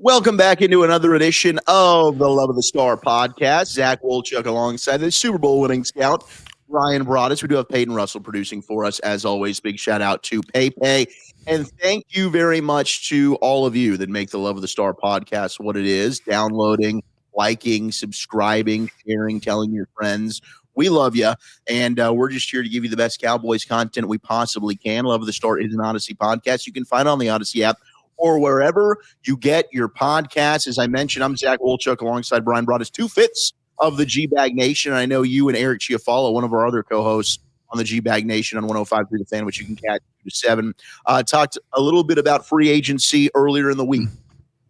Welcome back into another edition of the Love of the Star podcast. Zach Wolchuk alongside the Super Bowl winning scout, Ryan Broaddus. We do have Peyton Russell producing for us. As always, big shout out to Pay. And thank you very much to all of you that make the Love of the Star podcast what it is. Downloading, liking, subscribing, sharing, telling your friends. We love you. And we're just here to give you the best Cowboys content we possibly can. Love of the Star is an Odyssey podcast. You can find it on the Odyssey app or wherever you get your podcasts. As I mentioned, I'm Zach Wolchuk alongside Brian Broaddus, two-fifths of the G-Bag Nation. I know you and Eric Chiafalo, one of our other co-hosts on the G-Bag Nation on 105.3 The Fan, which you can catch 2 to 7, talked a little bit about free agency earlier in the week.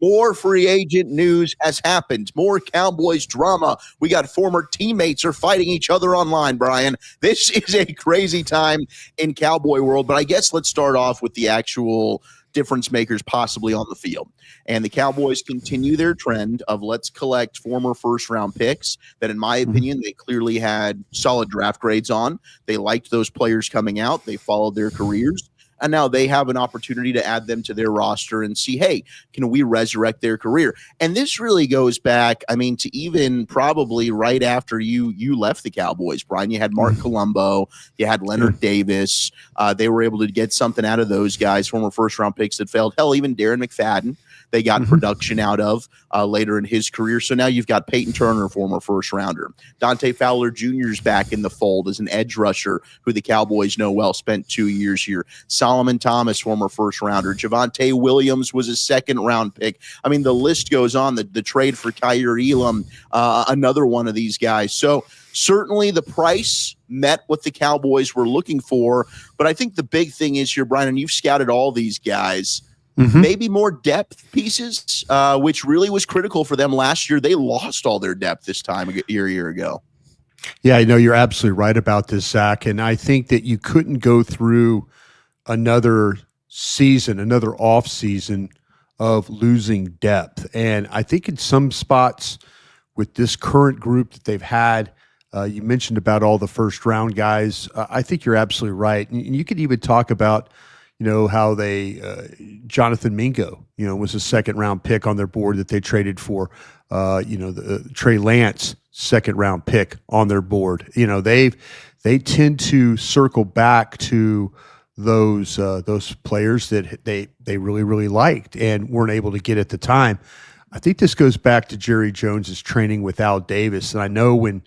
More free agent news has happened. More Cowboys drama. We got former teammates are fighting each other online, Brian. This is a crazy time in Cowboy world, but I guess let's start off with the actual difference makers possibly on the field. And the Cowboys continue their trend of let's collect former first-round picks that, in my opinion, they clearly had solid draft grades on. They liked those players coming out. They followed their careers. And now they have an opportunity to add them to their roster and see, hey, can we resurrect their career? And this really goes back, I mean, to even probably right after you left the Cowboys, Brian. You had Mark Colombo, you had Leonard Davis. They were able to get something out of those guys, former first-round picks that failed. Hell, even Darren McFadden, they got production out of later in his career. So now you've got Peyton Turner, former first-rounder. Dante Fowler Jr. is back in the fold as an edge rusher who the Cowboys know well, spent 2 years here. Solomon Thomas, former first-rounder. Javonte Williams was a second-round pick. I mean, the list goes on. The trade for Kyer Elam, another one of these guys. So certainly the price met what the Cowboys were looking for. But I think the big thing is here, Brian, and you've scouted all these guys, maybe more depth pieces, which really was critical for them last year. They lost all their depth this time a year ago. Yeah, I know you're absolutely right about this, Zach. And I think that you couldn't go through another season, another off season of losing depth. And I think in some spots with this current group that they've had, you mentioned about all the first round guys. I think you're absolutely right. And you could even talk about, how they, Jonathan Mingo, was a second round pick on their board that they traded for, the Trey Lance second round pick on their board. They tend to circle back to those players that they really, really liked and weren't able to get at the time. I think this goes back to Jerry Jones's training with Al Davis. And I know when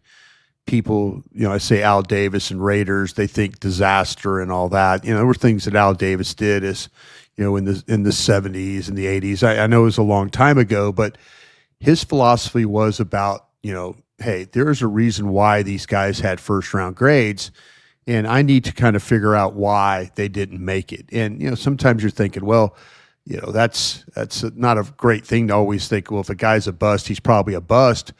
people, I say Al Davis and Raiders, they think disaster and all that. There were things that Al Davis did as, in the 70s and the 80s. I know it was a long time ago, but his philosophy was about, hey, there's a reason why these guys had first round grades, and I need to kind of figure out why they didn't make it. And, sometimes you're thinking, well, that's not a great thing to always think, well, if a guy's a bust, he's probably a bust.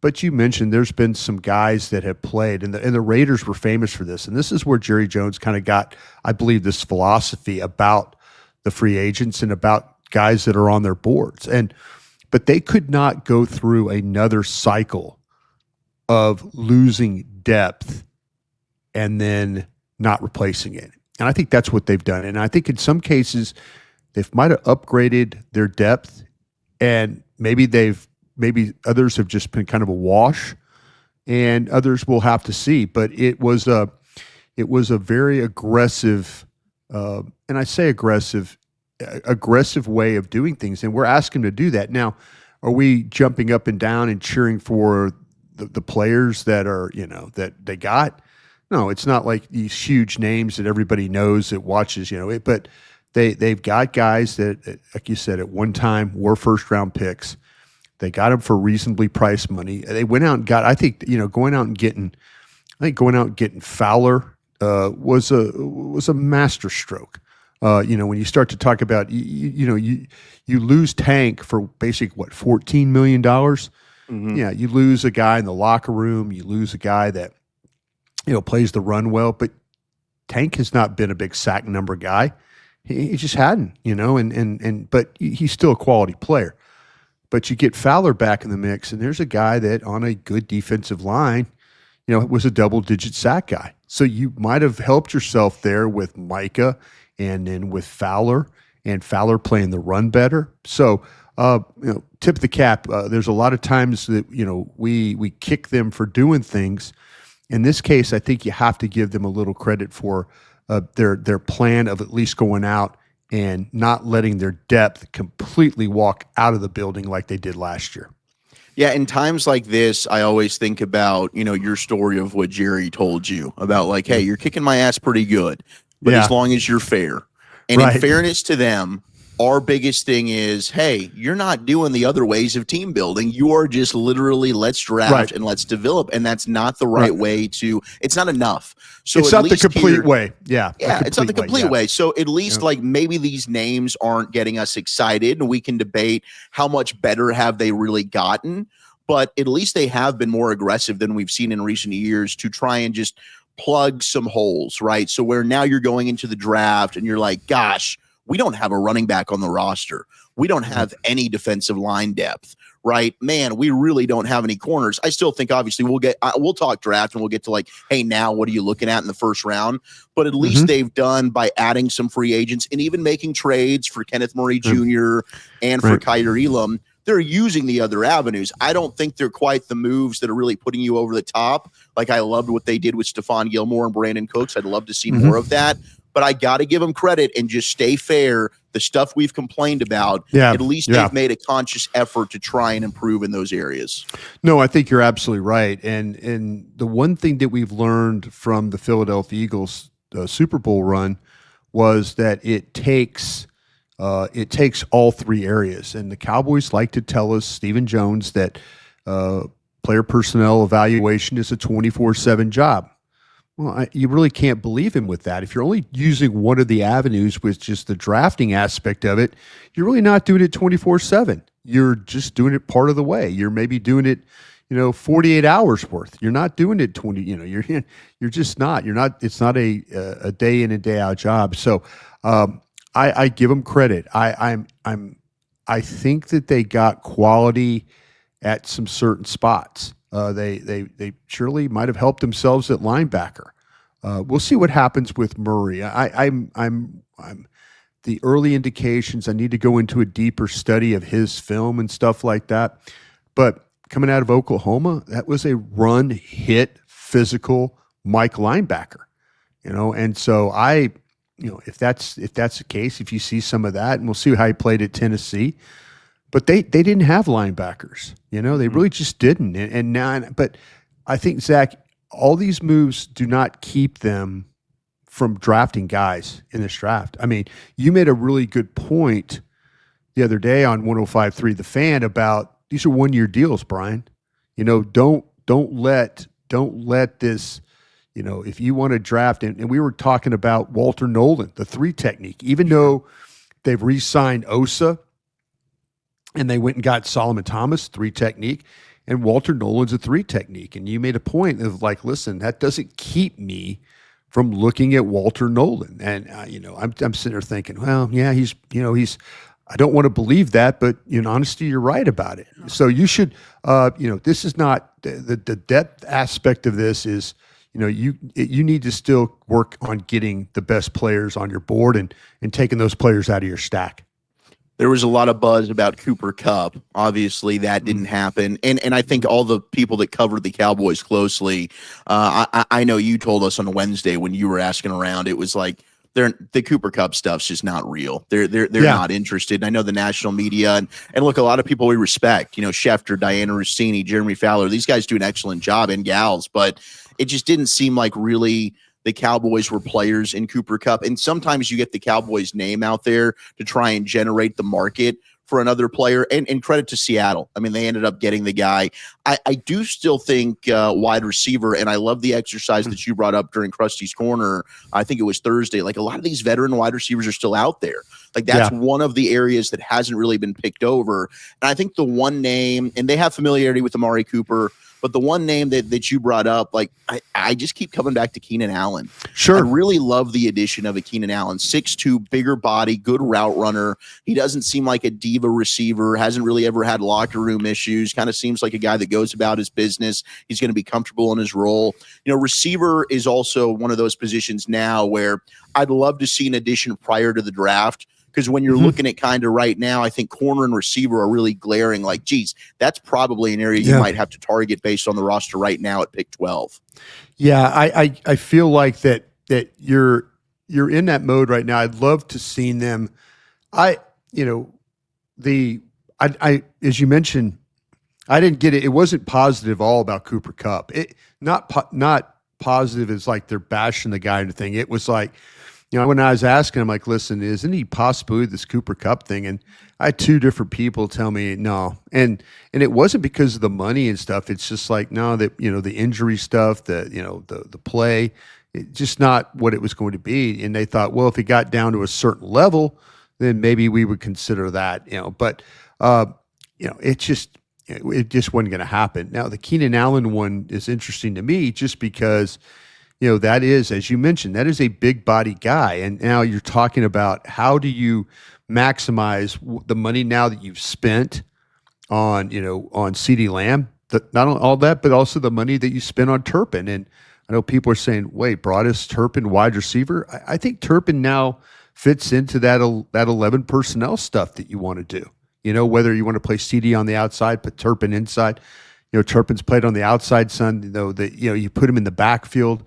But you mentioned there's been some guys that have played, and the Raiders were famous for this. And this is where Jerry Jones kind of got, I believe, this philosophy about the free agents and about guys that are on their boards. But they could not go through another cycle of losing depth and then not replacing it. And I think that's what they've done. And I think in some cases they might have upgraded their depth, and maybe others have just been kind of a wash, and others will have to see. But it was a very aggressive, and I say aggressive way of doing things. And we're asking them to do that. Now, are we jumping up and down and cheering for the players that are, that they got? No, it's not like these huge names that everybody knows that watches, but they've got guys that, like you said, at one time were first round picks. They got them for reasonably priced money. They went out and got, I think, going out and getting Fowler was a master stroke. When you start to talk about, you lose Tank for basically $14 million. Yeah, you lose a guy in the locker room. You lose a guy that, plays the run well. But Tank has not been a big sack number guy. He just hadn't, but he's still a quality player. But you get Fowler back in the mix, and there's a guy that on a good defensive line, was a double-digit sack guy. So you might have helped yourself there with Micah and then with Fowler, and Fowler playing the run better. So tip of the cap. There's a lot of times that we kick them for doing things. In this case, I think you have to give them a little credit for their plan of at least going out and not letting their depth completely walk out of the building like they did last year. Yeah, in times like this, I always think about, your story of what Jerry told you about, like, hey, you're kicking my ass pretty good, but as long as you're fair. And in fairness to them, our biggest thing is, hey, you're not doing the other ways of team building. You are just literally let's draft and let's develop. And that's not the right way it's not enough. So it's not the complete way. Yeah, it's not the complete way. So at least like maybe these names aren't getting us excited, and we can debate how much better have they really gotten. But at least they have been more aggressive than we've seen in recent years to try and just plug some holes, right? So where now you're going into the draft and you're like, gosh, we don't have a running back on the roster. We don't have any defensive line depth, right? Man, we really don't have any corners. I still think obviously we'll talk draft and we'll get to like, hey, now what are you looking at in the first round? But at least they've done by adding some free agents and even making trades for Kenneth Murray Jr. and for Kyer Elam. They're using the other avenues. I don't think they're quite the moves that are really putting you over the top. Like I loved what they did with Stephon Gilmore and Brandon Cooks. I'd love to see more of that. But I got to give them credit and just stay fair. The stuff we've complained about, at least they've made a conscious effort to try and improve in those areas. No, I think you're absolutely right. And the one thing that we've learned from the Philadelphia Eagles Super Bowl run was that it takes all three areas. And the Cowboys like to tell us, Stephen Jones, that player personnel evaluation is a 24/7 job. Well, you really can't believe him with that. If you're only using one of the avenues, which is the drafting aspect of it, you're really not doing it 24/7. You're just doing it part of the way. You're maybe doing it, 48 hours worth. You're not doing it 20. You're just not. You're not. It's not a day in and day out job. So I give them credit. I think that they got quality at some certain spots. They surely might have helped themselves at linebacker. We'll see what happens with Murray. I'm the early indications. I need to go into a deeper study of his film and stuff like that. But coming out of Oklahoma, that was a run, hit, physical Mike linebacker. And so if that's the case, if you see some of that, and we'll see how he played at Tennessee. But they didn't have linebackers, they really just didn't. And now, but I think, Zach, all these moves do not keep them from drafting guys in this draft. I mean, you made a really good point the other day on 105.3 The Fan about these are 1-year deals, Brian. Don't let this, if you want to draft, and we were talking about Walter Nolan, the 3 technique, even though they've re-signed Osa, and they went and got Solomon Thomas, 3 technique, and Walter Nolan's a 3 technique. And you made a point of like, listen, that doesn't keep me from looking at Walter Nolan. And I'm sitting there thinking, well, yeah, he's. I don't want to believe that, but in honesty, you're right about it. So you should, this is not the depth aspect of this is, you need to still work on getting the best players on your board and taking those players out of your stack. There was a lot of buzz about Cooper Kupp. Obviously, that didn't happen. And I think all the people that covered the Cowboys closely, I know you told us on Wednesday when you were asking around, it was like the Cooper Kupp stuff's just not real. They're not interested. And I know the national media and look, a lot of people we respect, Schefter, Diana Rossini, Jeremy Fowler, these guys do an excellent job, and gals, but it just didn't seem like really the Cowboys were players in Cooper Kupp. And sometimes you get the Cowboys name out there to try and generate the market for another player. And credit to Seattle. I mean, they ended up getting the guy. I do still think wide receiver, and I love the exercise that you brought up during Krusty's Corner. I think it was Thursday. Like a lot of these veteran wide receivers are still out there. Like that's one of the areas that hasn't really been picked over. And I think the one name, and they have familiarity with Amari Cooper, but the one name that you brought up, like I just keep coming back to Keenan Allen. Sure. I really love the addition of a Keenan Allen, 6'2", bigger body, good route runner. He doesn't seem like a diva receiver, hasn't really ever had locker room issues, kind of seems like a guy that goes about his business. He's going to be comfortable in his role. Receiver is also one of those positions now where I'd love to see an addition prior to the draft, Because when you're looking at kind of right now, I think corner and receiver are really glaring. Like, geez, that's probably an area you might have to target based on the roster right now at pick 12. Yeah, I feel like that you're in that mode right now. I'd love to see them. I as you mentioned, I didn't get it. It wasn't positive all about Cooper Kupp. It not positive as like they're bashing the guy or anything. It was like, when I was asking him, like, listen, isn't he possibly this Cooper Kupp thing? And I had two different people tell me no. And it wasn't because of the money and stuff. It's just like, no, that, the injury stuff, the play, just not what it was going to be. And they thought, well, if it got down to a certain level, then maybe we would consider that, but, it just wasn't going to happen. Now, the Keenan Allen one is interesting to me just because, that is, as you mentioned, that is a big body guy. And now you're talking about how do you maximize the money now that you've spent on, on CeeDee Lamb, not only all that, but also the money that you spent on Turpin. And I know people are saying, wait, Broadus, Turpin, wide receiver. I think Turpin now fits into that 11 personnel stuff that you want to do. Whether you want to play CD on the outside, put Turpin inside. Turpin's played on the outside, son. You put him in the backfield.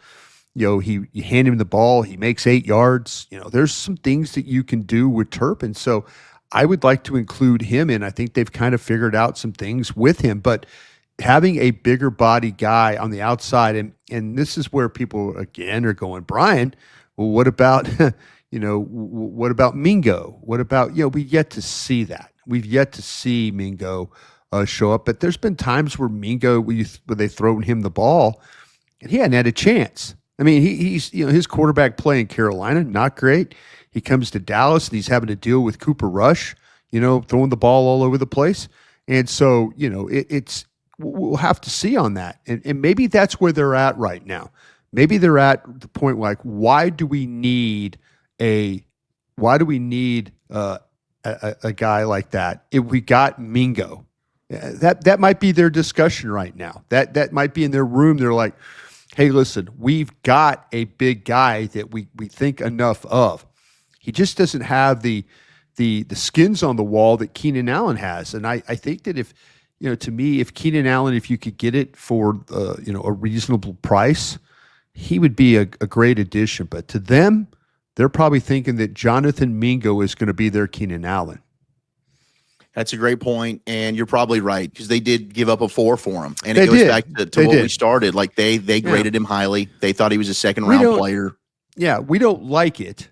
You hand him the ball, he makes 8 yards. There's some things that you can do with Turpin. So I would like to include him in. I think they've kind of figured out some things with him, but having a bigger body guy on the outside, and this is where people again are going, Brian, well, what about what about Mingo? What about we yet to see that. We've yet to see Mingo show up, but there's been times where Mingo, where they thrown him the ball, and he hadn't had a chance. I mean, he's his quarterback play in Carolina, not great. He comes to Dallas and he's having to deal with Cooper Rush, throwing the ball all over the place. And so, it's we'll have to see on that. And maybe that's where they're at right now. Maybe they're at the point like, why do we need a guy like that if we got Mingo? That might be their discussion right now. That might be in their room. They're like, hey, listen, we've got a big guy that we think enough of. He just doesn't have the skins on the wall that Keenan Allen has. And I think that if Keenan Allen, if you could get it for a reasonable price, he would be a great addition. But to them, they're probably thinking that Jonathan Mingo is going to be their Keenan Allen. That's a great point, and you're probably right because they did give up a 4 for him, and it goes back to what we started. Like they graded him highly. They thought he was a second-round player. Yeah, we don't like it.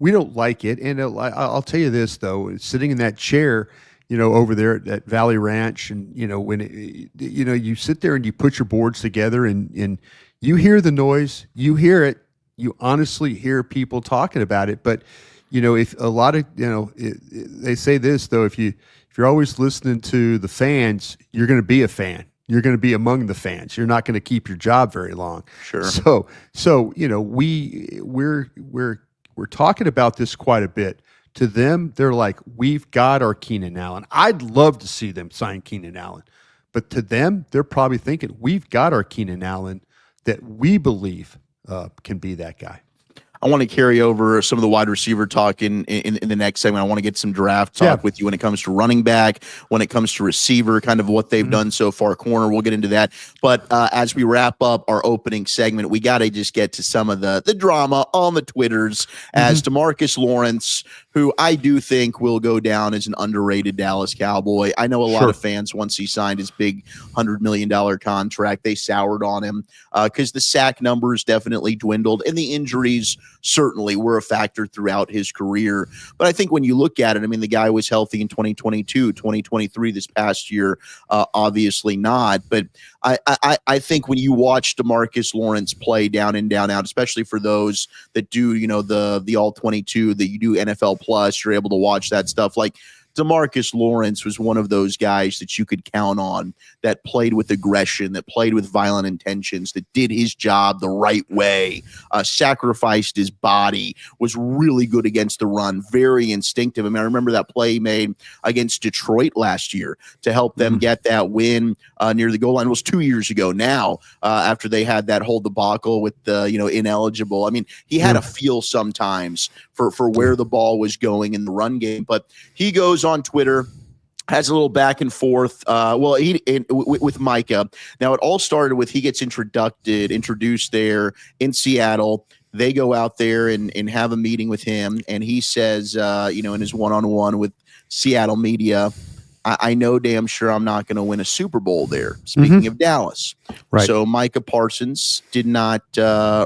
We don't like it, and I'll tell you this though: sitting in that chair, over there at Valley Ranch, and when you sit there and you put your boards together, and you hear the noise, you hear it, you honestly hear people talking about it, but. If a lot of they say this though, if you're always listening to the fans, you're going to be a fan. You're going to be among the fans. You're not going to keep your job very long. Sure. So we're talking about this quite a bit. To them, they're like, we've got our Keenan Allen. I'd love to see them sign Keenan Allen, but to them, they're probably thinking we've got our Keenan Allen that we believe can be that guy. I want to carry over some of the wide receiver talk in the next segment. I want to get some draft talk with you when it comes to running back, when it comes to receiver, kind of what they've done so far. Corner, we'll get into that. But as we wrap up our opening segment, we got to just get to some of the drama on the Twitters as DeMarcus Lawrence, who I do think will go down as an underrated Dallas Cowboy. I know a lot of fans, once he signed his big $100 million contract, they soured on him because the sack numbers definitely dwindled and the injuries certainly were a factor throughout his career. But I think when you look at it, I mean, the guy was healthy in 2022, 2023 this past year, obviously not. But I think when you watch DeMarcus Lawrence play down in, down out, especially for those that do, the all 22, that you do NFL Plus, you're able to watch that stuff. Like, DeMarcus Lawrence was one of those guys that you could count on, that played with aggression, that played with violent intentions, that did his job the right way, sacrificed his body, was really good against the run, very instinctive. I mean, I remember that play he made against Detroit last year to help them get that win near the goal line. It was 2 years ago now, after they had that whole debacle with the ineligible. I mean, he had a feel sometimes for where the ball was going in the run game. But he goes on Twitter, has a little back and forth. With Micah. Now, it all started with he gets introduced there in Seattle. They go out there and have a meeting with him, and he says, in his one-on-one with Seattle media, I know damn sure I'm not going to win a Super Bowl there. Speaking of Dallas. Right. So Micah Parsons did not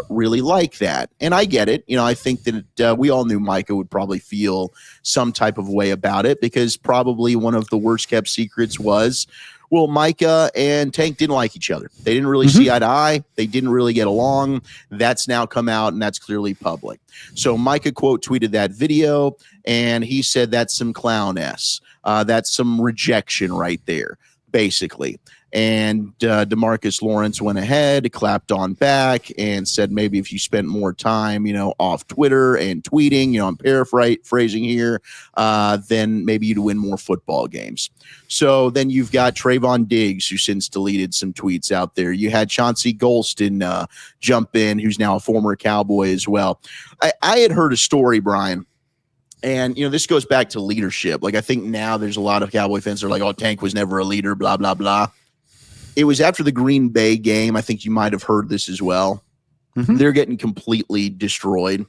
really like that. And I get it. I think that we all knew Micah would probably feel some type of way about it, because probably one of the worst kept secrets was, well, Micah and Tank didn't like each other. They didn't really see eye to eye. They didn't really get along. That's now come out, and that's clearly public. So Micah quote tweeted that video, and he said that's some clown-s. That's some rejection right there, basically. And DeMarcus Lawrence went ahead, clapped on back, and said maybe if you spent more time, off Twitter and tweeting, I'm paraphrasing here, then maybe you'd win more football games. So then you've got Trayvon Diggs, who since deleted some tweets out there. You had Chauncey Golston jump in, who's now a former Cowboy as well. I had heard a story, Brian. And, this goes back to leadership. Like, I think now there's a lot of Cowboy fans that are like, oh, Tank was never a leader, blah, blah, blah. It was after the Green Bay game. I think you might have heard this as well. They're getting completely destroyed.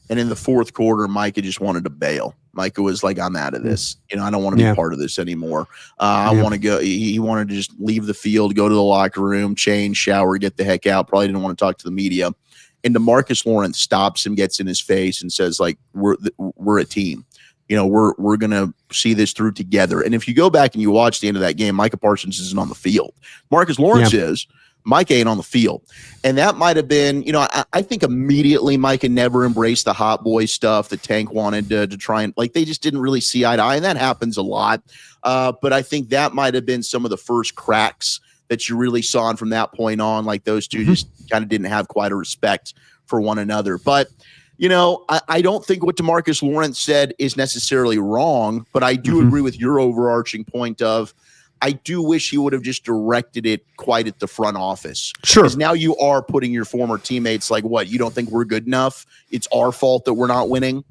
And in the fourth quarter, Micah just wanted to bail. Micah was like, I'm out of this. I don't want to be part of this anymore. I want to go. He wanted to just leave the field, go to the locker room, change, shower, get the heck out. Probably didn't want to talk to the media. And DeMarcus Lawrence stops him, gets in his face, and says, like, we're a team. We're going to see this through together. And if you go back and you watch the end of that game, Micah Parsons isn't on the field. Marcus Lawrence is. Micah ain't on the field. And that might have been, I think immediately Micah never embraced the hot boy stuff that Tank wanted to try and, like, they just didn't really see eye to eye. And that happens a lot. But I think that might have been some of the first cracks that you really saw. And from that point on, like, those two just kind of didn't have quite a respect for one another. But, I don't think what DeMarcus Lawrence said is necessarily wrong, but I do agree with your overarching point of, I do wish he would have just directed it quite at the front office. Sure. Because now you are putting your former teammates like, what, you don't think we're good enough? It's our fault that we're not winning?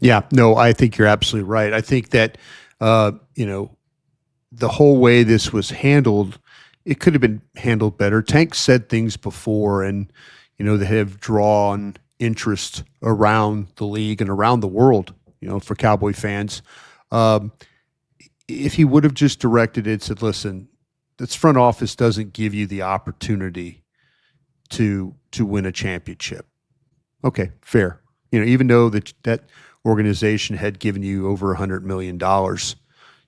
Yeah, no, I think you're absolutely right. I think that, the whole way this was handled, it could have been handled better. Tank said things before, and, they have drawn interest around the league and around the world, for Cowboy fans. If he would have just directed it, said, listen, this front office doesn't give you the opportunity to win a championship. Okay, fair. Even though that organization had given you over $100 million,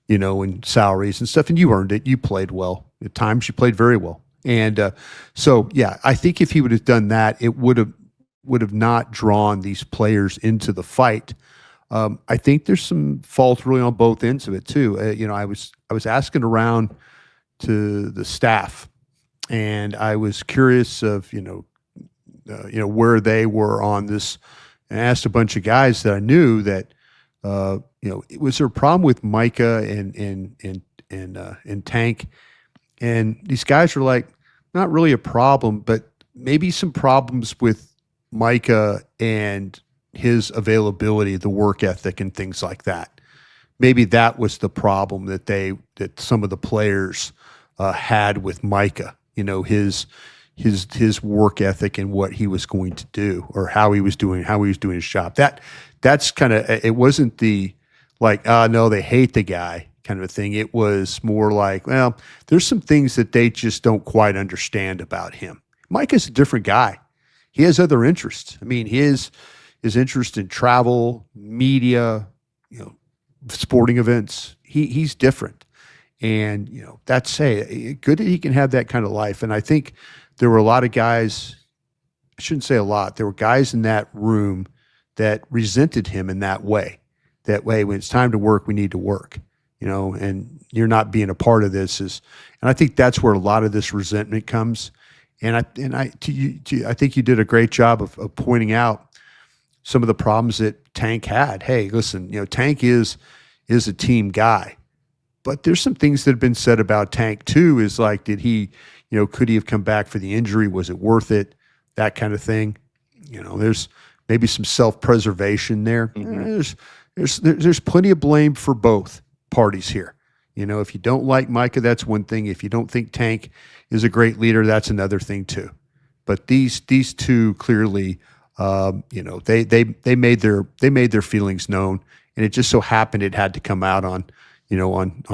in salaries and stuff, and you earned it. You played well. At times you played very well. And so, yeah, I think if he would have done that, it would have not drawn these players into the fight. I think there's some fault really on both ends of it too. I was asking around to the staff, and I was curious of where they were on this, and I asked a bunch of guys that I knew that was there a problem with Micah and Tank, and these guys were like, not really a problem, but maybe some problems with Micah and his availability, the work ethic, and things like that. Maybe that was the problem that some of the players had with Micah. His work ethic and what he was going to do, or how he was doing his job. That's kind of, it wasn't the like, no, they hate the guy kind of a thing. It was more like, well, there's some things that they just don't quite understand about him. Micah's a different guy. He has other interests. I mean, his interest in travel, media, sporting events, he's different. And, that's good that he can have that kind of life. And I think there were a lot of guys, I shouldn't say a lot, there were guys in that room that resented him in that way. that way when it's time to work, we need to work, and you're not being a part of this and I think that's where a lot of this resentment comes. And I think you did a great job of pointing out some of the problems that Tank had. Hey, listen, Tank is a team guy, but there's some things that have been said about Tank too. Is like, did he, could he have come back for the injury? Was it worth it? That kind of thing. There's maybe some self-preservation there. Mm-hmm. There's plenty of blame for both parties here. If you don't like Micah, that's one thing. If you don't think Tank is a great leader, that's another thing too. But these two clearly, they made their feelings known, and it just so happened it had to come out on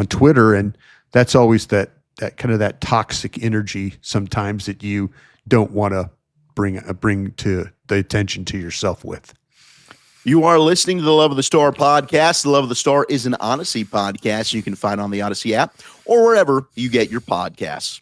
Twitter, and that's always that kind of that toxic energy sometimes that you don't want to bring to the attention to yourself with. You are listening to the Love of the Star podcast. The Love of the Star is an Odyssey podcast you can find on the Odyssey app or wherever you get your podcasts.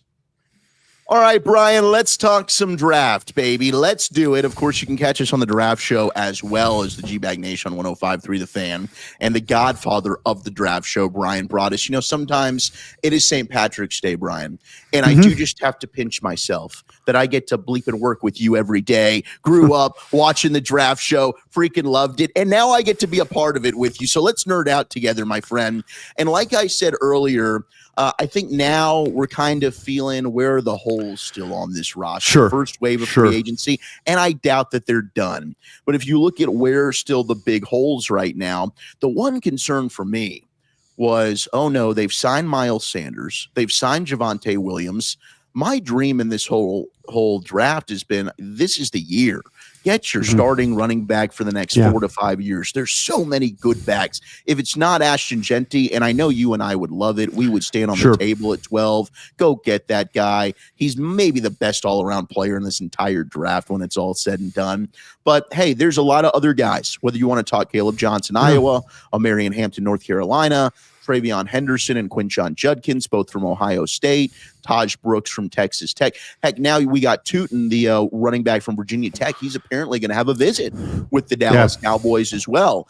All right, Brian, let's talk some draft, baby. Let's do it. Of course, you can catch us on the draft show as well as the G-Bag Nation on 105.3 The Fan, and the godfather of the draft show, Brian Broaddus. Sometimes it is St. Patrick's Day, Brian, and I do just have to pinch myself that I get to bleep and work with you every day. Grew up watching the draft show, freaking loved it, and now I get to be a part of it with you. So let's nerd out together, my friend. And like I said earlier, I think now we're kind of feeling where are the holes still on this roster. Sure. First wave of free agency, and I doubt that they're done. But if you look at where are still the big holes right now, the one concern for me was, oh no, they've signed Miles Sanders. They've signed Javonte Williams. My dream in this whole draft has been, this is the year. Get your starting running back for the next 4 to 5 years. There's so many good backs. If it's not Ashton Genty, and I know you and I would love it, we would stand on the table at 12. Go get that guy. He's maybe the best all-around player in this entire draft when it's all said and done. But, hey, there's a lot of other guys, whether you want to talk Caleb Johnson, Iowa, Marion Hampton, North Carolina, Travion Henderson and Quinshon Judkins, both from Ohio State, Taj Brooks from Texas Tech. Heck, now we got Tootin, the running back from Virginia Tech. He's apparently going to have a visit with the Dallas Cowboys as well.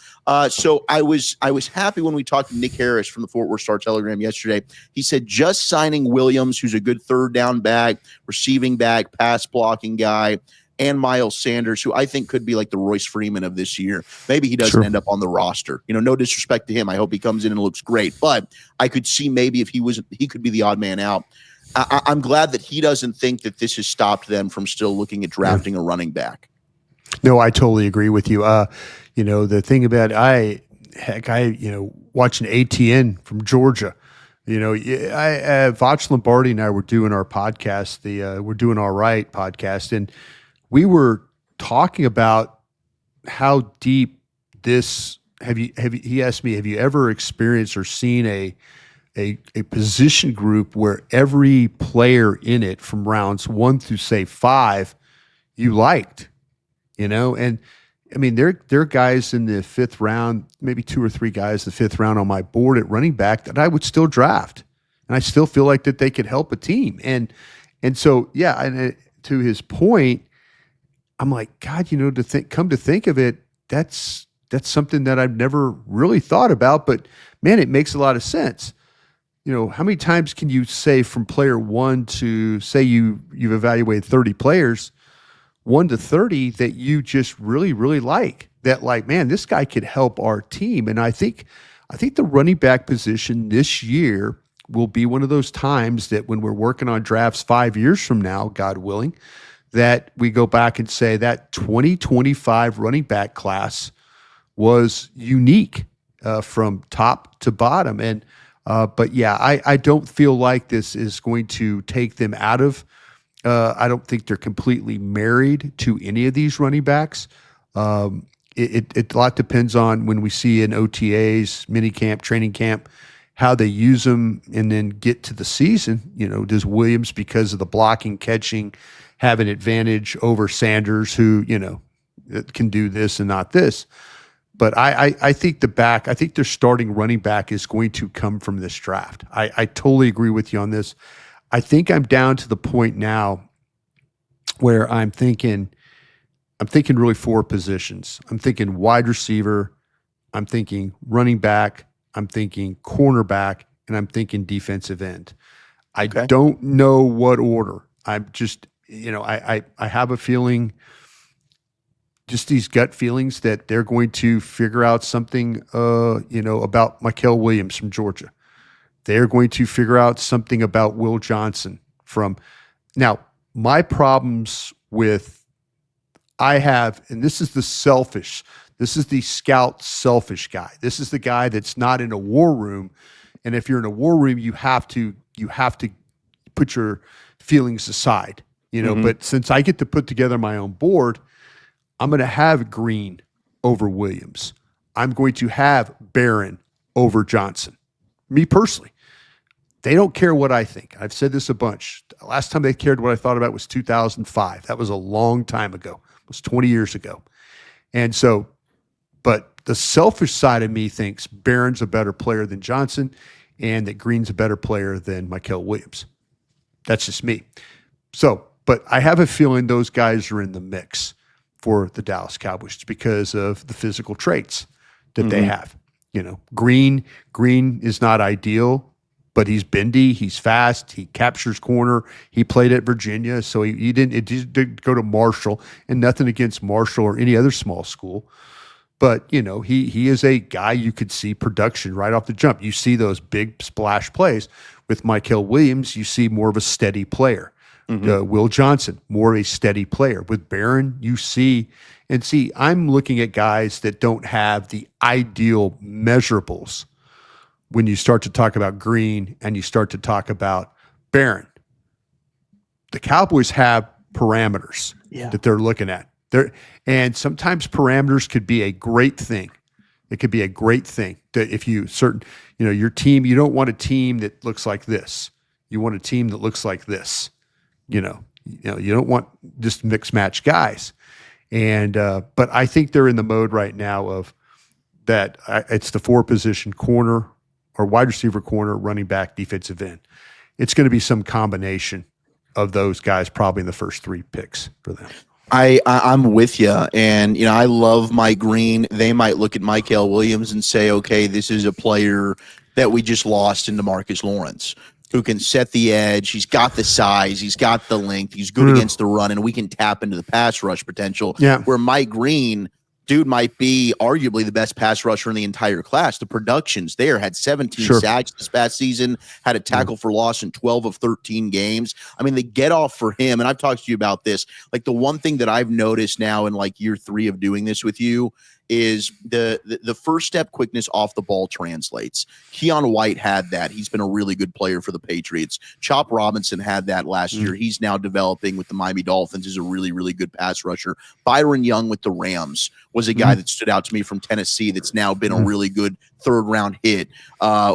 So I was happy when we talked to Nick Harris from the Fort Worth Star-Telegram yesterday. He said just signing Williams, who's a good third down back, receiving back, pass blocking guy, and Miles Sanders, who I think could be like the Royce Freeman of this year. Maybe he doesn't end up on the roster. No disrespect to him. I hope he comes in and looks great. But I could see maybe if he could be the odd man out. I'm glad that he doesn't think that this has stopped them from still looking at drafting a running back. No, I totally agree with you. The thing about watching ATN from Georgia. Voch Lombardi and I were doing our podcast, We're Doing All Right podcast, and we were talking about how deep this he asked me, have you ever experienced or seen a position group where every player in it from rounds 1 through say 5 you liked, and I mean there are guys in the 5th round, maybe 2 or 3 guys the 5th round on my board at running back that I would still draft, and I still feel like that they could help a team, and so to his point, I'm like, God, come to think of it, that's something that I've never really thought about, but man, it makes a lot of sense. How many times can you say from player 1 to say you've evaluated 30 players, 1 to 30 that you just really, really like, that like, man, this guy could help our team. And I think the running back position this year will be one of those times that when we're working on drafts 5 years from now, God willing, that we go back and say that 2025 running back class was unique from top to bottom. And but yeah, I don't feel like this is going to take them out of. I don't think they're completely married to any of these running backs. It a lot depends on when we see in OTAs, mini camp, training camp, how they use them, and then get to the season. Does Williams, because of the blocking, catching, have an advantage over Sanders, who can do this and not this? But I think their starting running back is going to come from this draft. I totally agree with you on this. I think I'm down to the point now where I'm thinking really 4 positions. I'm thinking wide receiver, I'm thinking running back, I'm thinking cornerback, and I'm thinking defensive end. I Okay. don't know what order. I'm just, I have a feeling, just these gut feelings that they're going to figure out something, about Mykel Williams from Georgia. They're going to figure out something about Will Johnson from now. My problems with and this is the scout selfish guy. This is the guy that's not in a war room. And if you're in a war room, you have to put your feelings aside, but since I get to put together my own board, I'm going to have Green over Williams. I'm going to have Barron over Johnson. Me personally, they don't care what I think. I've said this a bunch. The last time they cared what I thought about was 2005. That was a long time ago. It was 20 years ago. And so, but the selfish side of me thinks Barron's a better player than Johnson and that Green's a better player than Mykel Williams. That's just me. So, but I have a feeling those guys are in the mix for the Dallas Cowboys because of the physical traits that they have. Green is not ideal, but he's bendy, he's fast, he captures corner. He played at Virginia, so he didn't go to Marshall, and nothing against Marshall or any other small school. But, he is a guy you could see production right off the jump. You see those big splash plays. With Mykel Williams, you see more of a steady player. Will Johnson, more of a steady player. With Barron, you see, I'm looking at guys that don't have the ideal measurables when you start to talk about Green and you start to talk about Barron. The Cowboys have parameters that they're looking at. And sometimes parameters could be a great thing. It could be a great thing that if your team, you don't want a team that looks like this. You want a team that looks like this. You don't want just mix match guys. And, but I think they're in the mode right now of that. It's the 4-position corner or wide receiver, corner, running back, defensive end. It's going to be some combination of those guys, probably in the first 3 picks for them. I'm with you, and I love Mike Green. They might look at Mykel Williams and say, okay, this is a player that we just lost into Marcus Lawrence, who can set the edge. He's got the size, he's got the length, he's good against the run, and we can tap into the pass rush potential. Yeah. Where Mike Green, dude, might be arguably the best pass rusher in the entire class. The production's there. Had 17 sacks this past season, had a tackle for loss in 12 of 13 games. I mean, the get off for him, and I've talked to you about this, like the one thing that I've noticed now in like year 3 of doing this with you is the first step quickness off the ball translates. Keon White had that. He's been a really good player for the Patriots. Chop Robinson had that last year. He's now developing with the Miami Dolphins as a really, really good pass rusher. Byron Young with the Rams was a guy that stood out to me from Tennessee that's now been a really good 3rd round hit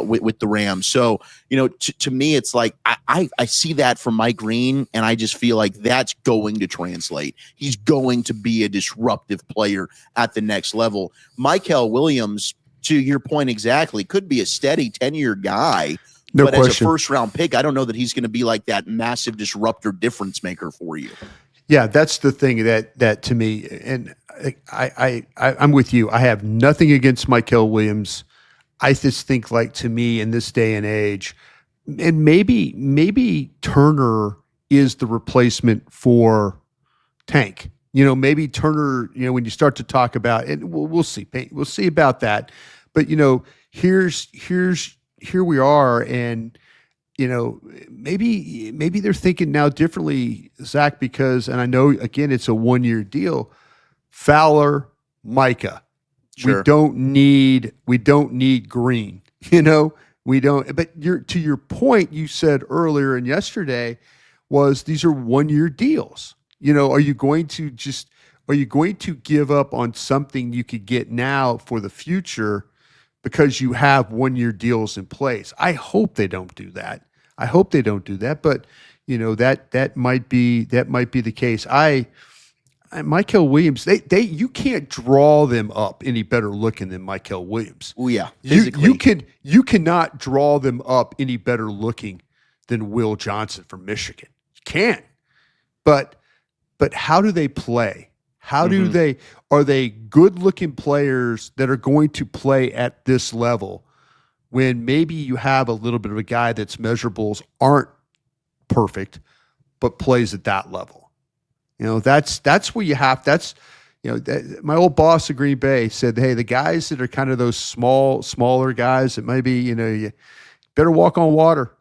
with the Rams. So, to me, it's like I see that from Mike Green, and I just feel like that's going to translate. He's going to be a disruptive player at the next level. Mykel Williams, to your point exactly, could be a steady 10-year guy. No but question. As a 1st-round pick, I don't know that he's going to be like that massive disruptor difference maker for you. Yeah, that's the thing that to me, and I'm with you. I have nothing against Mykel Williams. I just think, like, to me in this day and age, and maybe Turner is the replacement for Tank. Maybe Turner, when you start to talk about it, we'll see. We'll see about that. But, here we are, and maybe they're thinking now differently, Zach, because, and I know again it's a 1-year deal. Fowler, Micah, we don't need Green. We don't. But to your point, you said earlier and yesterday was these are 1-year deals. Are you going to give up on something you could get now for the future because you have 1-year deals in place? I hope they don't do that. But that might be the case. Mykel Williams, you can't draw them up any better looking than Mykel Williams. Oh yeah, you cannot draw them up any better looking than Will Johnson from Michigan. You can't. But how do they play? How do they are they good-looking players that are going to play at this level when maybe you have a little bit of a guy that's measurables aren't perfect, but plays at that level? That's where you have. My old boss at Green Bay said, "Hey, the guys that are kind of those smaller guys that maybe you better walk on water,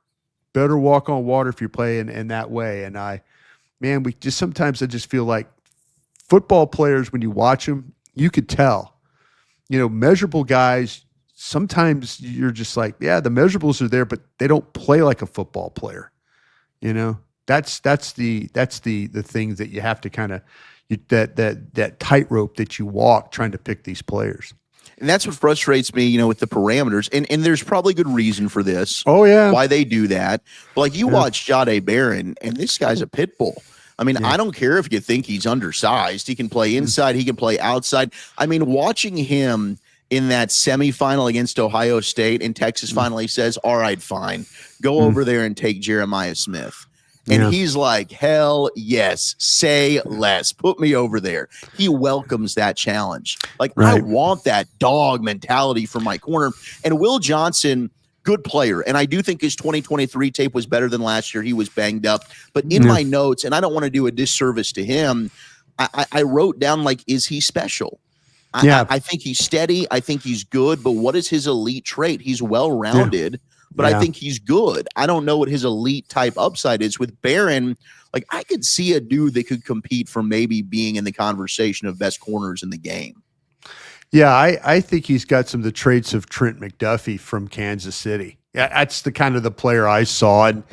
better walk on water if you're playing in that way." And we just sometimes I just feel like football players, when you watch them, you could tell, measurable guys. Sometimes you're just like, yeah, the measurables are there, but they don't play like a football player. That's the thing that you have to kind of that tightrope that you walk trying to pick these players. And that's what frustrates me, with the parameters. And there's probably good reason for this. Oh yeah, why they do that. But like you watch Jahdae Barron, and this guy's a pit bull. I mean, I don't care if you think he's undersized. He can play inside. He can play outside. I mean, watching him in that semifinal against Ohio State, and Texas finally says, all right, fine, go over there and take Jeremiah Smith. And he's like, hell yes, say less. Put me over there. He welcomes that challenge. Like, I want that dog mentality from my corner. And Will Johnson, good player. And I do think his 2023 tape was better than last year. He was banged up. But in my notes, and I don't want to do a disservice to him, I wrote down, like, is he special? I think he's steady. I think he's good. But what is his elite trait? He's well-rounded. But I think he's good. I don't know what his elite type upside is. With Barron, like, I could see a dude that could compete for maybe being in the conversation of best corners in the game. Yeah, I think he's got some of the traits of Trent McDuffie from Kansas City. Yeah, that's the kind of the player I saw. And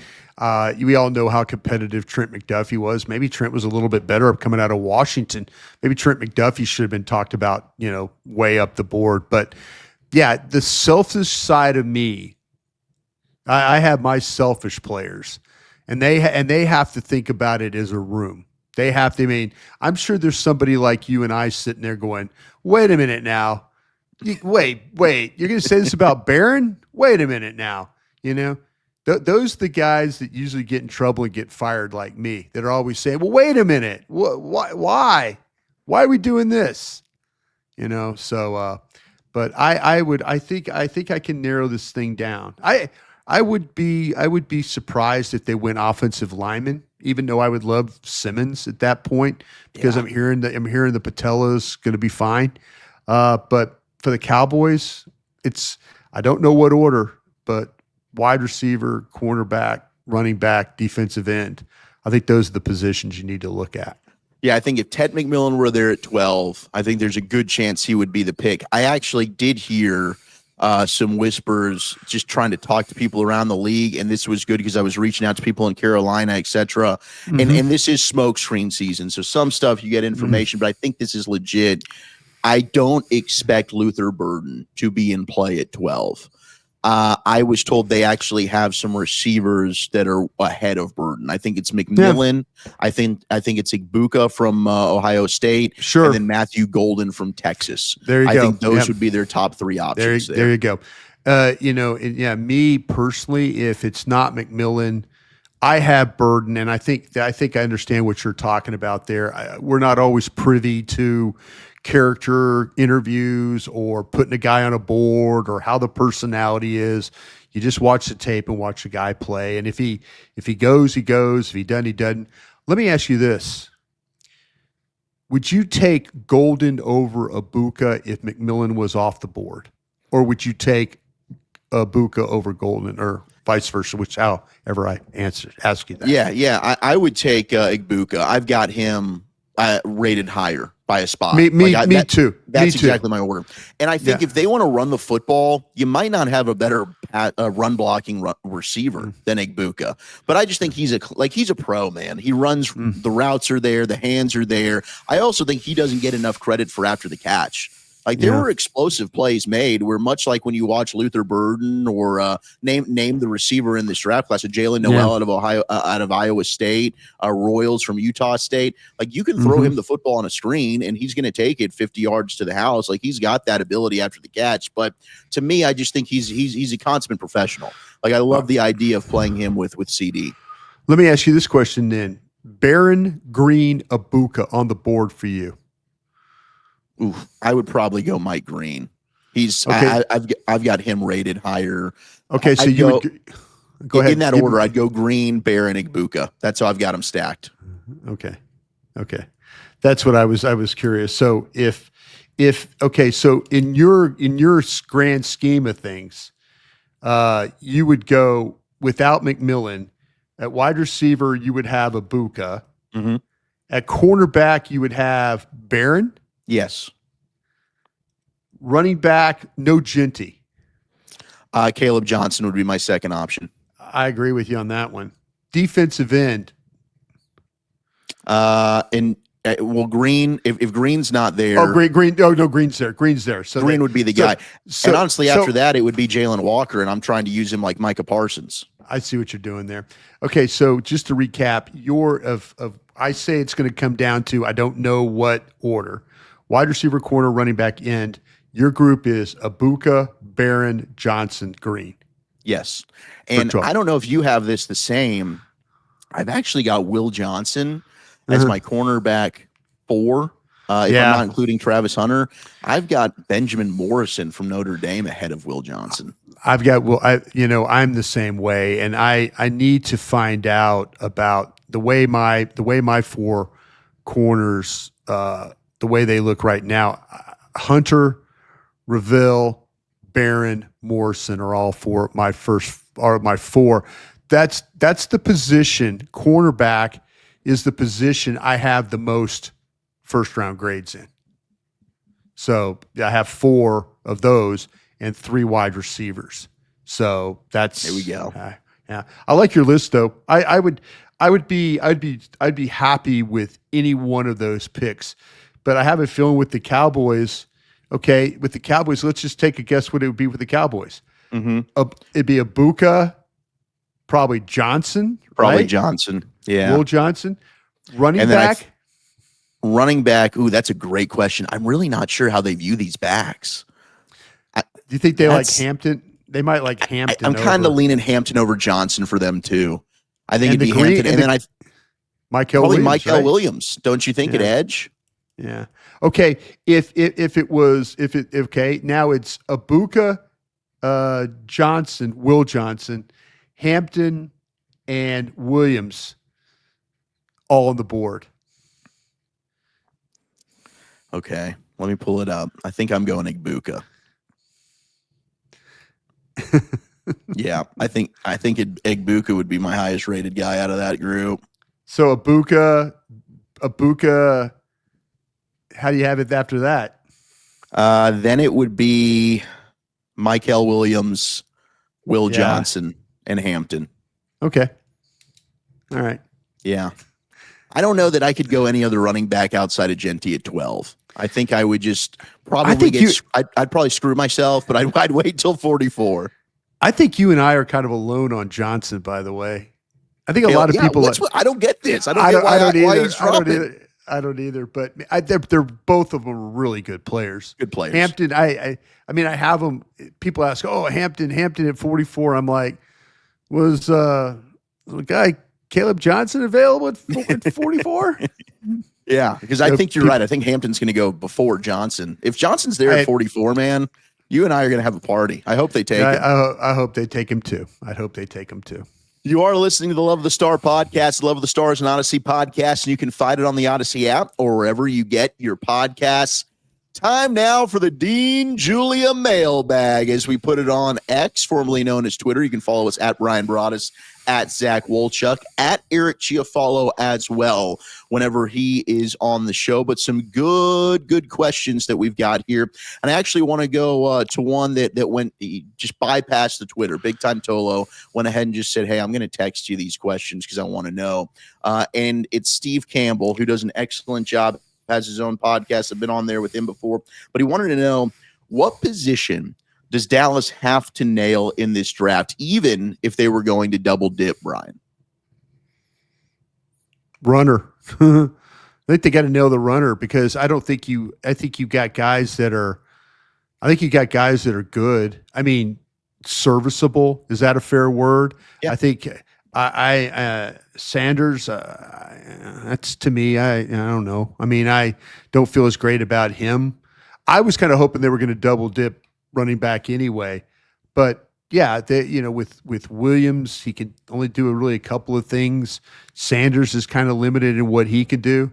we all know how competitive Trent McDuffie was. Maybe Trent was a little bit better coming out of Washington. Maybe Trent McDuffie should have been talked about, way up the board. But yeah, the selfish side of me, I have my selfish players, and they have to think about it as a room. They have to. I mean, I'm sure there's somebody like you and I sitting there going, "Wait a minute now, wait, you're going to say this about Barron? Wait a minute now." Those are the guys that usually get in trouble and get fired, like me, that are always saying, "Well, wait a minute, why are we doing this?" So, but I think I can narrow this thing down. I would be surprised if they went offensive lineman, even though I would love Simmons at that point, because I'm hearing the Patella's going to be fine. But for the Cowboys, I don't know what order, but wide receiver, cornerback, running back, defensive end. I think those are the positions you need to look at. Yeah, I think if Ted McMillan were there at 12, I think there's a good chance he would be the pick. I actually did hear some whispers just trying to talk to people around the league, and this was good because I was reaching out to people in Carolina, etc. And this is smoke screen season, so some stuff you get information, but I think this is legit. I don't expect Luther Burden to be in play at 12. I was told they actually have some receivers that are ahead of Burden. I think it's McMillan. Yeah. I think it's Igbuka from Ohio State. Sure. And then Matthew Golden from Texas. There you go. I think those would be their top three options. There you go. Me personally, if it's not McMillan, I have Burden, and I think I understand what you're talking about there. We're not always privy to character interviews or putting a guy on a board or how the personality is. You just watch the tape and watch the guy play. And if he goes, he goes. If he doesn't, he doesn't. Let me ask you this. Would you take Golden over Igbuka if McMillan was off the board? Or would you take Igbuka over Golden, or vice versa, however I ask you that? Yeah. I would take Igbuka. I've got him rated higher by a spot. Me too. That's exactly my order. And I think if they want to run the football, you might not have a better run blocking receiver than Igbuka. But I just think he's a pro, man. He runs, the routes are there, the hands are there. I also think he doesn't get enough credit for after the catch. Like, there were explosive plays made where, much like when you watch Luther Burden or name the receiver in this draft class, Jalen Noel out of Iowa State, Royals from Utah State. Like, you can throw him the football on a screen and he's going to take it 50 yards to the house. Like, he's got that ability after the catch. But to me, I just think he's a consummate professional. Like, I love the idea of playing him with CD. Let me ask you this question then: Barron, Green, Igbuka on the board for you. I would probably go Mike Green. He's Okay. I've got him rated higher. Okay. So I'd you go would go ahead. in that order. I'd go Green, Barron, Igbuka. That's how I've got him stacked. Okay. Okay. That's what I was curious. So okay, so in your grand scheme of things, you would go without McMillan. At wide receiver, you would have Ibuka. Mhm. At cornerback, you would have Barron. Yes. Running back, no Ginty. Caleb Johnson would be my second option. I agree with you on that one. Defensive end. Green. If Green's not there, Oh, Green. Oh, no, Green's there. Green's there. So Green would be the guy. So, and honestly, after that, it would be Jalen Walker, and I'm trying to use him like Micah Parsons. I see what you're doing there. Okay, so just to recap, I say it's going to come down to I don't know what order. Wide receiver, corner, running back, end. Your group is Ibuka, Barron, Johnson, Green. Yes. And I don't know if you have this the same. I've actually got Will Johnson as my cornerback 4. If I'm not including Travis Hunter, I've got Benjamin Morrison from Notre Dame ahead of Will Johnson. I've got I'm the same way, and I need to find out about the way my 4 corners the way they look right now. Hunter, Reville, Barron, Morrison are all my 4. That's the position. Cornerback is the position I have the most first round grades in. So I have 4 of those and 3 wide receivers. So that's there we go. Yeah, I like your list though. I'd be happy with any one of those picks, but I have a feeling with the Cowboys. Okay, with the Cowboys, let's just take a guess what it would be with the Cowboys. Mm-hmm. It'd be Ibuka, probably Johnson, probably right? Johnson. Yeah, Will Johnson, running back. Running back. Ooh, that's a great question. I'm really not sure how they view these backs. Do you think they like Hampton? They might like Hampton. I'm kind of leaning Hampton over Johnson for them too. I think it'd be Hampton, and then Michael Williams. Don't you think at edge? Yeah. Okay. If now it's Ibuka, Johnson, Will Johnson, Hampton, and Williams all on the board. Okay, let me pull it up. I think I'm going Igbuka. Yeah, I think Igbuka would be my highest rated guy out of that group. So Ibuka, how do you have it after that? Then it would be Michael Williams, Will Johnson, and Hampton. Okay. All right. Yeah. I don't know that I could go any other running back outside of Genty at 12. I think I would just probably I'd probably screw myself, but I'd wait till 44. I think you and I are kind of alone on Johnson, by the way. I think a lot of people. I don't get this. I don't get why he's dropping. I don't either, but they're both of them are really good players. Good players. Hampton, I mean, I have them. People ask, "Oh, Hampton at 44." I'm like, was the guy Caleb Johnson available at 44? Yeah, because I think you're right. I think Hampton's going to go before Johnson. If Johnson's there at 44, man, you and I are going to have a party. I hope they take him. I hope they take him too. I hope they take him too. You are listening to the Love of the Star podcast. Love of the Star is an Odyssey podcast, and you can find it on the Odyssey app or wherever you get your podcasts. Time now for the Dean Julia mailbag as we put it on X, formerly known as Twitter. You can follow us at Brian Broaddus, at Zach Wolchuk, at Eric Chiafalo as well whenever he is on the show. But some good questions that we've got here. And I actually want to go to one that went, just bypassed the Twitter. Big Time Tolo went ahead and just said, hey, I'm going to text you these questions because I want to know. And it's Steve Campbell, who does an excellent job, has his own podcast. I've been on there with him before. But he wanted to know, what position does Dallas have to nail in this draft, even if they were going to double dip, Brian? Runner. I think they got to nail the runner because I think you got guys that are good. I mean, serviceable. Is that a fair word? Yeah. I think Sanders, that's to me, I don't know. I mean, I don't feel as great about him. I was kind of hoping they were going to double dip running back anyway, but yeah, with Williams, he can only do really a couple of things. Sanders is kind of limited in what he can do.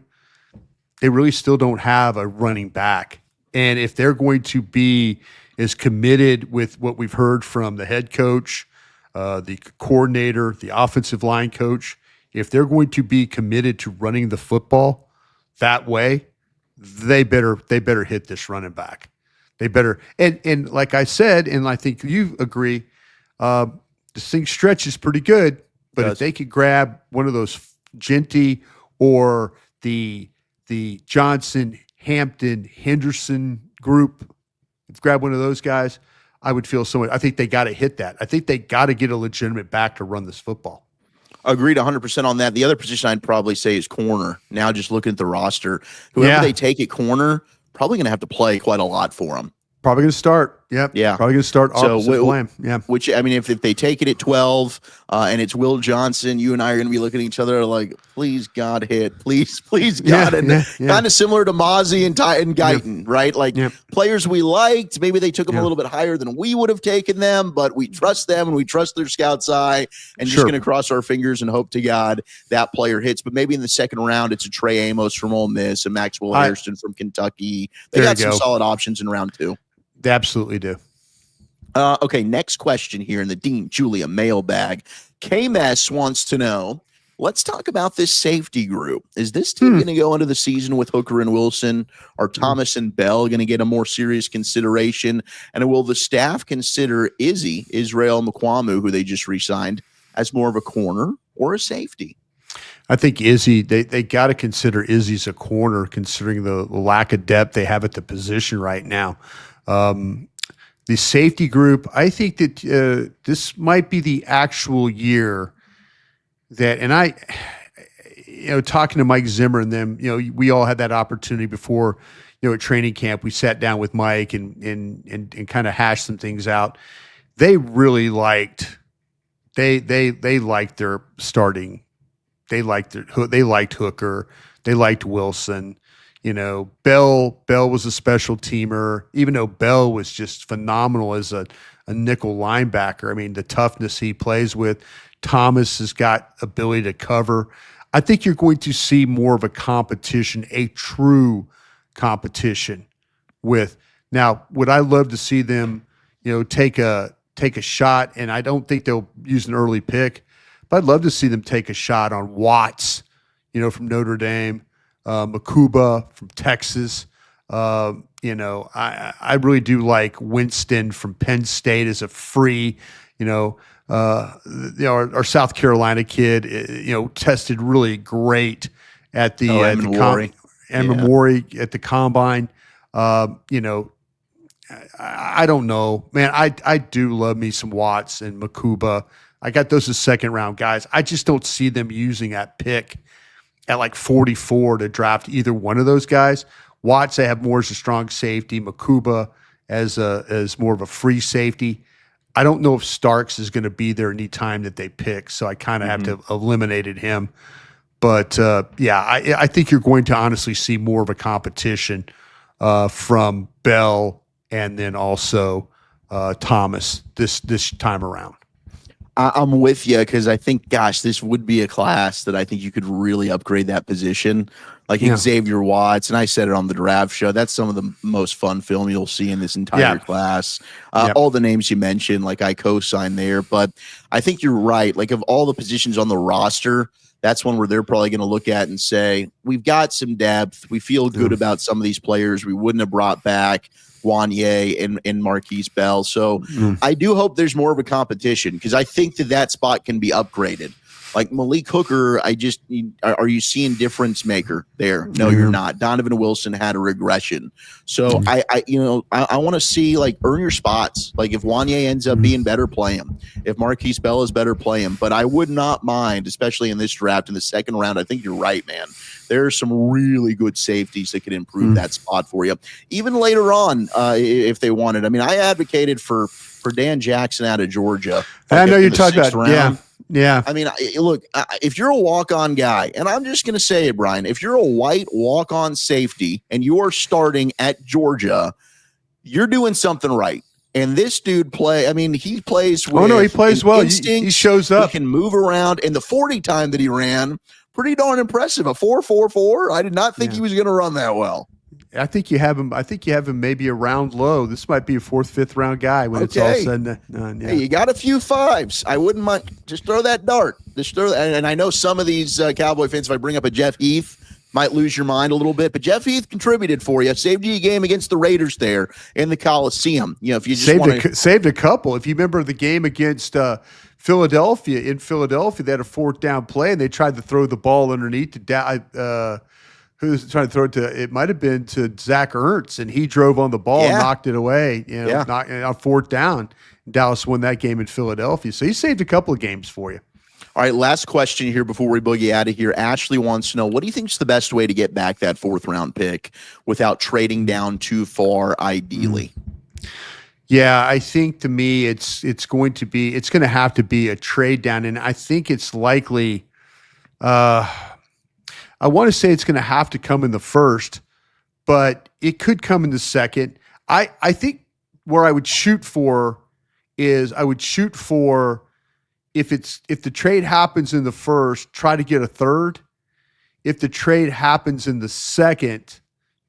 They really still don't have a running back. And if they're going to be as committed with what we've heard from the head coach, the coordinator, the offensive line coach, if they're going to be committed to running the football that way, they better hit this running back. They better, and like I said, and I think you agree, this thing stretches pretty good. But if they could grab one of those Genty or the Johnson, Hampton, Henderson group, grab one of those guys, I would feel so much. I think they got to hit that. I think they got to get a legitimate back to run this football. Agreed 100% on that. The other position I'd probably say is corner. Now, just looking at the roster, whoever they take at corner, probably going to have to play quite a lot for them. Probably going to start. Yep. Yeah. Probably going to start opposite Blam. Yeah. Which, I mean, if they take it at 12 and it's Will Johnson, you and I are going to be looking at each other like, please, God, hit. Please, God. Kind of similar to Mozzie and Guyton, right? Like players we liked, maybe they took them a little bit higher than we would have taken them, but we trust them and we trust their scout's eye and just going to cross our fingers and hope to God that player hits. But maybe in the second round, it's a Trey Amos from Ole Miss and Maxwell Hairston from Kentucky. They got some solid options in round 2. They absolutely do. Okay, next question here in the Dean Julia mailbag. K-Mess wants to know, let's talk about this safety group. Is this team going to go into the season with Hooker and Wilson? Are Thomas and Bell going to get a more serious consideration? And will the staff consider Israel Mukwamu, who they just re-signed, as more of a corner or a safety? I think Izzy, they got to consider Izzy's a corner, considering the lack of depth they have at the position right now. The safety group, I think that this might be the actual year that, and I, talking to Mike Zimmer and them, we all had that opportunity before, at training camp. We sat down with Mike and kind of hashed some things out. They really liked, they liked their starting. They liked Hooker. They liked Wilson. Bell was a special teamer, even though Bell was just phenomenal as a nickel linebacker. I mean, the toughness he plays with. Thomas has got ability to cover. I think you're going to see more of a competition, a true competition with. Now, would I love to see them, take a shot, and I don't think they'll use an early pick, but I'd love to see them take a shot on Watts, from Notre Dame. Makuba from Texas. I really do like Winston from Penn State as a free, our South Carolina kid, tested really great at the Maury at the combine. I don't know, man. I do love me some Watts and Makuba. I got those as second round guys. I just don't see them using that pick at like 44 to draft either one of those guys. Watts, I have more as a strong safety. Makuba as more of a free safety. I don't know if Starks is going to be there any time that they pick, so I kind of have to eliminated him. But I think you're going to honestly see more of a competition from Bell and then also Thomas this time around. I'm with you because I think, gosh, this would be a class that I think you could really upgrade that position. Like Xavier Watts, and I said it on the draft show, that's some of the most fun film you'll see in this entire class. All the names you mentioned, like I co-sign there. But I think you're right. Like of all the positions on the roster, that's one where they're probably going to look at and say, we've got some depth. We feel good about some of these players we wouldn't have brought back. Wanye and Marquise Bell. So I do hope there's more of a competition because I think that spot can be upgraded. Like Malik Hooker, are you seeing difference maker there? No, you're not. Donovan Wilson had a regression. So I want to see like earn your spots. Like if Wanye ends up being better, play him. If Marquise Bell is better, play him. But I would not mind, especially in this draft in the second round. I think you're right, man. There are some really good safeties that could improve that spot for you. Even later on, if they wanted. I mean, I advocated for Dan Jackson out of Georgia. I know you're talking about, Yeah. I mean, look, if you're a walk-on guy, and I'm just going to say it, Brian, if you're a white walk-on safety and you're starting at Georgia, you're doing something right. And this dude he plays with he plays well. He shows up. He can move around. And the 40 time that he ran, pretty darn impressive. A 4.44. I did not think he was going to run that well. I think you have him maybe a round low. This might be a 4th, 5th round guy when it's all said and done. Yeah. Hey, you got a few 5s. I wouldn't mind. Just throw that dart. And I know some of these Cowboy fans, if I bring up a Jeff Heath, might lose your mind a little bit. But Jeff Heath contributed for you. Saved you a game against the Raiders there in the Coliseum. If you just saved a couple. If you remember the game against Philadelphia, they had a 4th down play, and they tried to throw the ball underneath to who was trying to throw it to? It might have been to Zach Ertz, and he drove on the ball and knocked it away. On 4th down. Dallas won that game in Philadelphia. So he saved a couple of games for you. All right, last question here before we boogie out of here. Ashley wants to know, what do you think is the best way to get back that 4th round pick without trading down too far, ideally? Yeah, I think to me it's going to have to be a trade down, and I think it's likely. I want to say it's going to have to come in the 1st, but it could come in the 2nd. I think where I would shoot for if the trade happens in the 1st, try to get a 3rd. If the trade happens in the 2nd,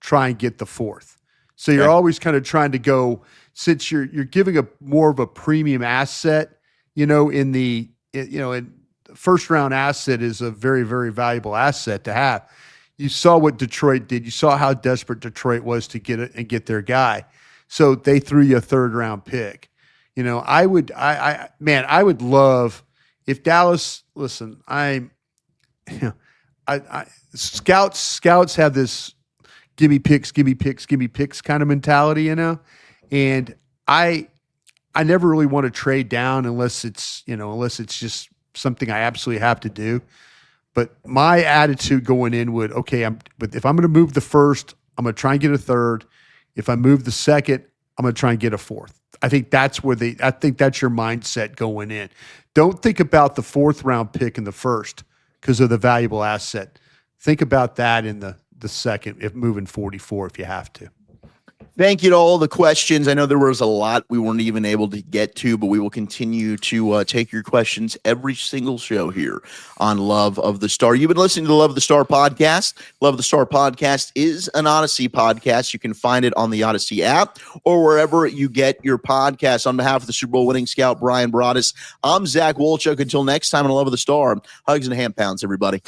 try and get the 4th. So you're always kind of trying to go, since you're giving a more of a premium asset, in 1st round asset is a very, very valuable asset to have. You saw what Detroit did. You saw how desperate Detroit was to get it and get their guy. So they threw you a 3rd round pick. I would love if Dallas, listen, scouts have this give me picks kind of mentality, and I never really want to trade down unless it's just something I absolutely have to do. But my attitude going in but if I'm going to move the 1st, I'm going to try and get a 3rd. If I move the 2nd, I'm going to try and get a 4th. I think that's your mindset going in. Don't think about the 4th round pick in the 1st because of the valuable asset. Think about that in the 2nd, if moving 44, if you have to. Thank you to all the questions. I know there was a lot we weren't even able to get to, but we will continue to take your questions every single show here on Love of the Star. You've been listening to the Love of the Star podcast. Love of the Star podcast is an Odyssey podcast. You can find it on the Odyssey app or wherever you get your podcasts. On behalf of the Super Bowl winning scout, Brian Broaddus, I'm Zach Wolchuk. Until next time on Love of the Star, hugs and hand pounds, everybody.